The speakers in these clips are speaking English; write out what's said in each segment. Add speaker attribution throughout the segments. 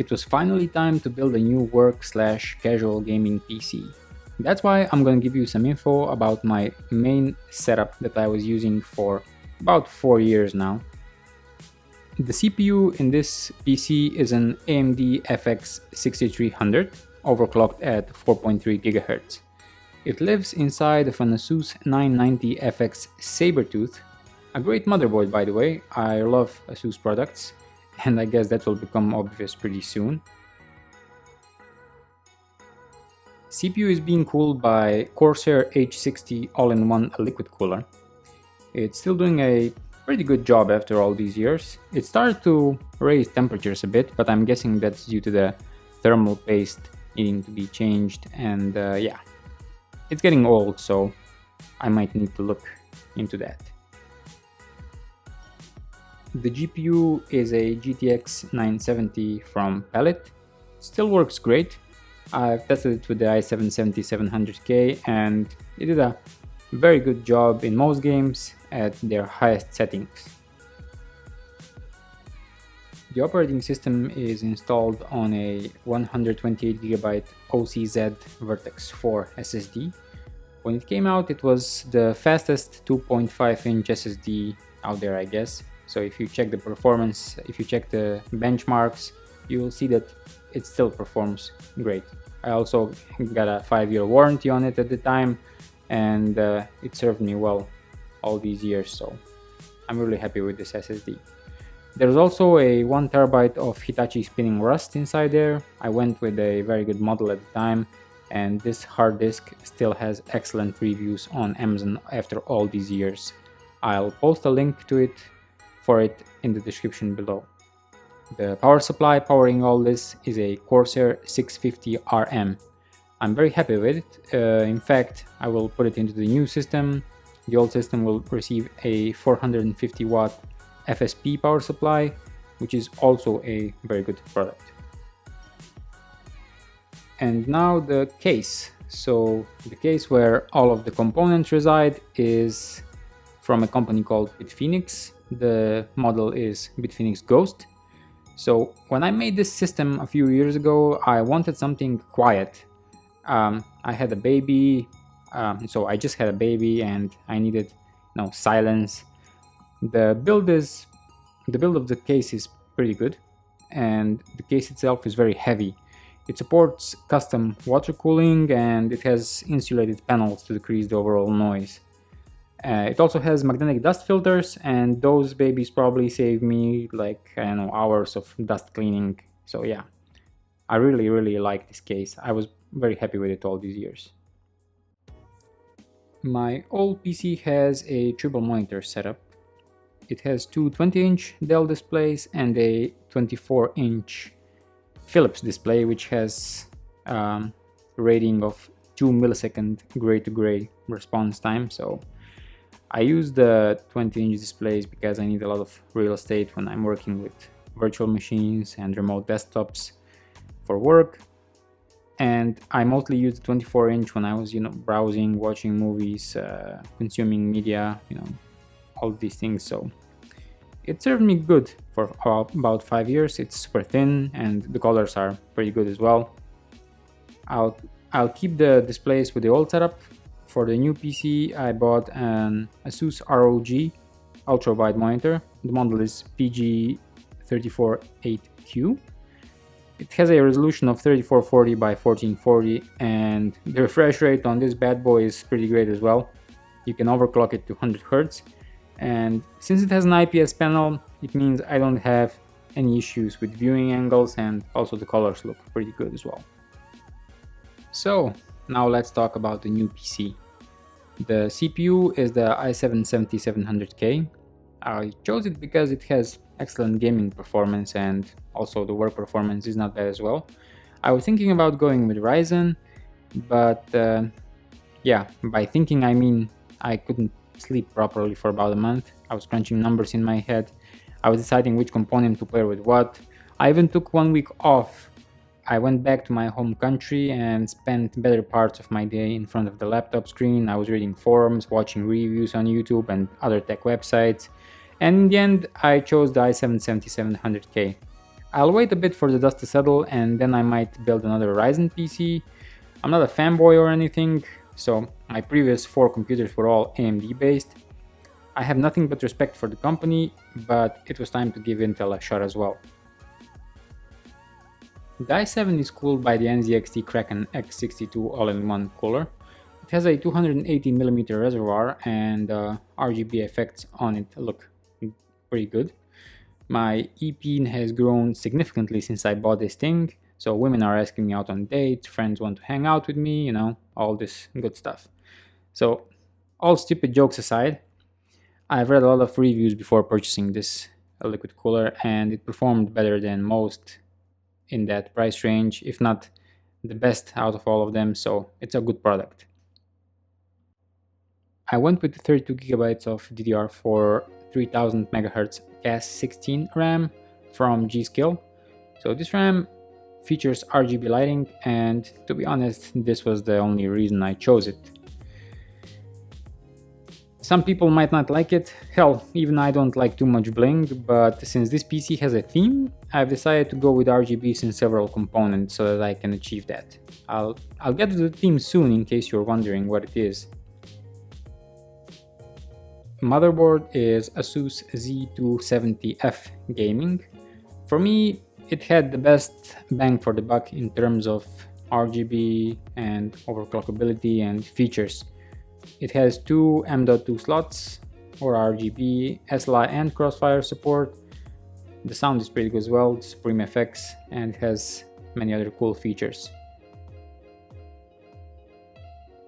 Speaker 1: it was finally time to build a new work/casual gaming PC. That's why I'm gonna give you some info about my main setup that I was using for about 4 years now. The CPU in this PC is an AMD FX 6300, overclocked at 4.3 GHz. It lives inside of an Asus 990 FX Sabertooth, a great motherboard by the way. I love Asus products, and I guess that will become obvious pretty soon. CPU is being cooled by Corsair H60 all-in-one liquid cooler. It's still doing a pretty good job after all these years. It started to raise temperatures a bit, but I'm guessing that's due to the thermal paste needing to be changed, and yeah, it's getting old, so I might need to look into that. The GPU is a GTX 970 from Palette. Still works great. I've tested it with the i7 7700K and it did a very good job in most games at their highest settings. The operating system is installed on a 128GB OCZ Vertex 4 SSD. When it came out, it was the fastest 2.5-inch SSD out there, I guess. So if you check the performance, if you check the benchmarks, you will see that it still performs great. I also got a 5-year warranty on it at the time, and it served me well all these years, so I'm really happy with this SSD. There's also a 1TB of Hitachi spinning rust inside there. I went with a very good model at the time, and this hard disk still has excellent reviews on Amazon after all these years. I'll post a link to it in the description below. The power supply powering all this is a Corsair 650RM. I'm very happy with it. In fact, I will put it into the new system. The old system will receive a 450 watt FSP power supply, which is also a very good product. And now the case. So the case where all of the components reside is from a company called Bitfinex. The model is Bitfinex Ghost. So when I made this system a few years ago, I wanted something quiet. I had a baby, so I just had a baby and I needed silence. The build of the case is pretty good, and the case itself is very heavy. It supports custom water cooling and it has insulated panels to decrease the overall noise. It also has magnetic dust filters, and those babies probably save me like, I don't know, hours of dust cleaning. So yeah, I really like this case. I was very happy with it all these years. My old PC has a triple monitor setup. It has two 20-inch Dell displays and a 24-inch Philips display, which has a rating of 2 millisecond gray to gray response time. So I use the 20-inch displays because I need a lot of real estate when I'm working with virtual machines and remote desktops for work. And I mostly use the 24-inch when I was, browsing, watching movies, consuming media, all these things. So it served me good for about 5 years. It's super thin and the colors are pretty good as well. I'll keep the displays with the old setup. For the new PC, I bought an Asus ROG ultra wide monitor. The model is PG348Q. It has a resolution of 3440 by 1440, and the refresh rate on this bad boy is pretty great as well. You can overclock it to 100 Hz, and since it has an IPS panel, it means I don't have any issues with viewing angles, and also the colors look pretty good as well. So now let's talk about the new PC. The CPU is the i7 7700K. I chose it because it has excellent gaming performance and also the work performance is not bad as well. I was thinking about going with Ryzen, but yeah, by thinking I mean I couldn't sleep properly for about a month. I was crunching numbers in my head. I was deciding which component to pair with what. I even took 1 week off. I went back to my home country and spent better parts of my day in front of the laptop screen. I was reading forums, watching reviews on YouTube and other tech websites. And in the end, I chose the i7 7700K. I'll wait a bit for the dust to settle and then I might build another Ryzen PC. I'm not a fanboy or anything, so my previous 4 computers were all AMD based. I have nothing but respect for the company, but it was time to give Intel a shot as well. The i7 is cooled by the NZXT Kraken X62 all-in-one cooler. It has a 280mm reservoir and RGB effects on it look pretty good. My EP has grown significantly since I bought this thing, so women are asking me out on dates, friends want to hang out with me, you know, all this good stuff. So, all stupid jokes aside, I've read a lot of reviews before purchasing this liquid cooler and it performed better than most in that price range, if not the best out of all of them, so it's a good product. I went with 32GB of DDR4 3000 MHz CAS16 RAM from G.SKILL. So this RAM features RGB lighting and to be honest, this was the only reason I chose it. Some people might not like it, hell, even I don't like too much bling, but since this PC has a theme, I've decided to go with RGBs in several components so that I can achieve that. I'll get to the theme soon in case you're wondering what it is. Motherboard is Asus Z270f gaming. For me, it had the best bang for the buck in terms of RGB and overclockability and features. It has 2 M.2 slots for RGB, SLI and Crossfire support. The sound is pretty good as well, Supreme FX, and it has many other cool features.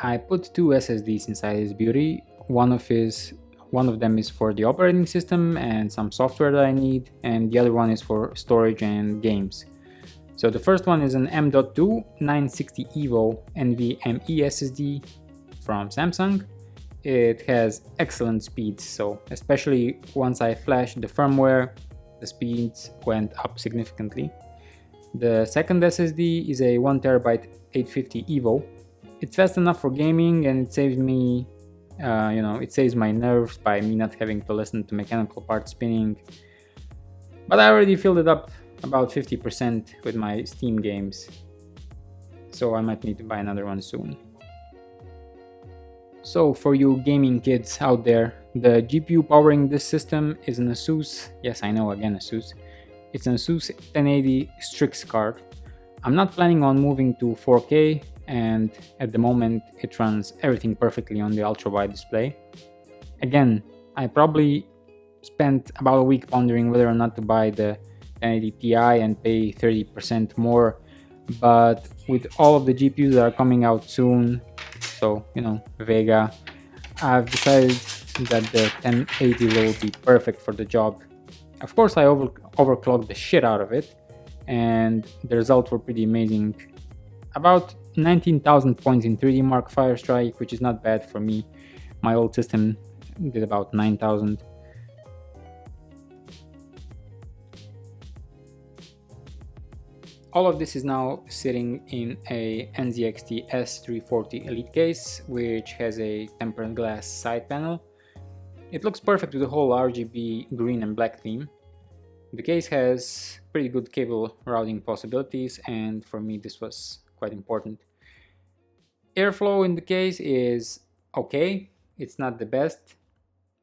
Speaker 1: I put 2 SSDs inside this beauty. One of them is for the operating system and some software that I need, and the other one is for storage and games. So the first one is an M.2 960 EVO NVMe SSD from Samsung. It has excellent speeds, so especially once I flashed the firmware, the speeds went up significantly. The second SSD is a 1TB 850 EVO. It's fast enough for gaming and it saves me, it saves my nerves by me not having to listen to mechanical parts spinning. But I already filled it up about 50% with my Steam games, so I might need to buy another one soon. So for you gaming kids out there, the GPU powering this system is an Asus, yes I know again Asus, it's an Asus 1080 Strix card. I'm not planning on moving to 4K and at the moment it runs everything perfectly on the ultra wide display. Again, I probably spent about a week pondering whether or not to buy the 1080 Ti and pay 30% more, but with all of the GPUs that are coming out soon, so Vega, I've decided that the 1080 will be perfect for the job. Of course I overclocked the shit out of it and the results were pretty amazing. About 19,000 points in 3D Mark Firestrike, which is not bad for me. My old system did about 9,000. All of this is now sitting in a NZXT S340 Elite case, which has a tempered glass side panel. It looks perfect with the whole RGB green and black theme. The case has pretty good cable routing possibilities, and for me this was quite important. Airflow in the case is okay. It's not the best,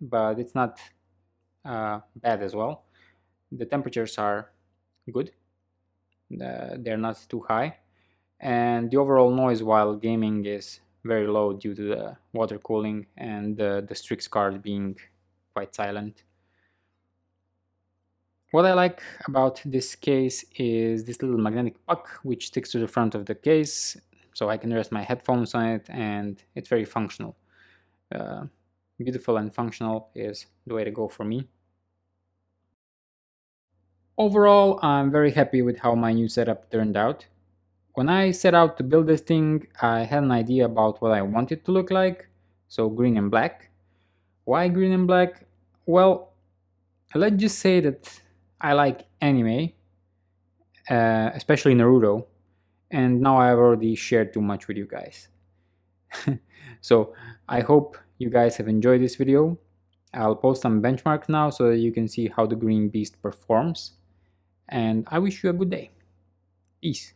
Speaker 1: but it's not bad as well. The temperatures are good. They're not too high, and the overall noise while gaming is very low due to the water cooling and the Strix card being quite silent. What I like about this case is this little magnetic puck which sticks to the front of the case, so I can rest my headphones on it, and it's very functional. Beautiful and functional is the way to go for me. Overall, I'm very happy with how my new setup turned out. When I set out to build this thing, I had an idea about what I want it to look like, so green and black. Why green and black? Well, let's just say that I like anime, especially Naruto, and now I've already shared too much with you guys. So I hope you guys have enjoyed this video. I'll post some benchmarks now so that you can see how the Green Beast performs. and I wish you a good day. Peace.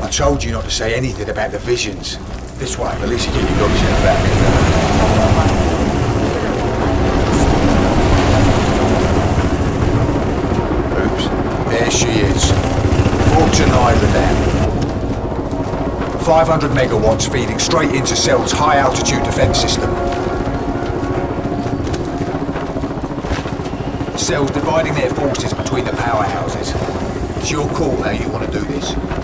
Speaker 2: I told you not to say anything about the visions. This way, at least you get your Logitech back. Oops, there she is. Fortune Island down. 500 megawatts feeding straight into Cell's high altitude defense system. Cell's dividing their forces between the powerhouses. It's your call how you want to do this.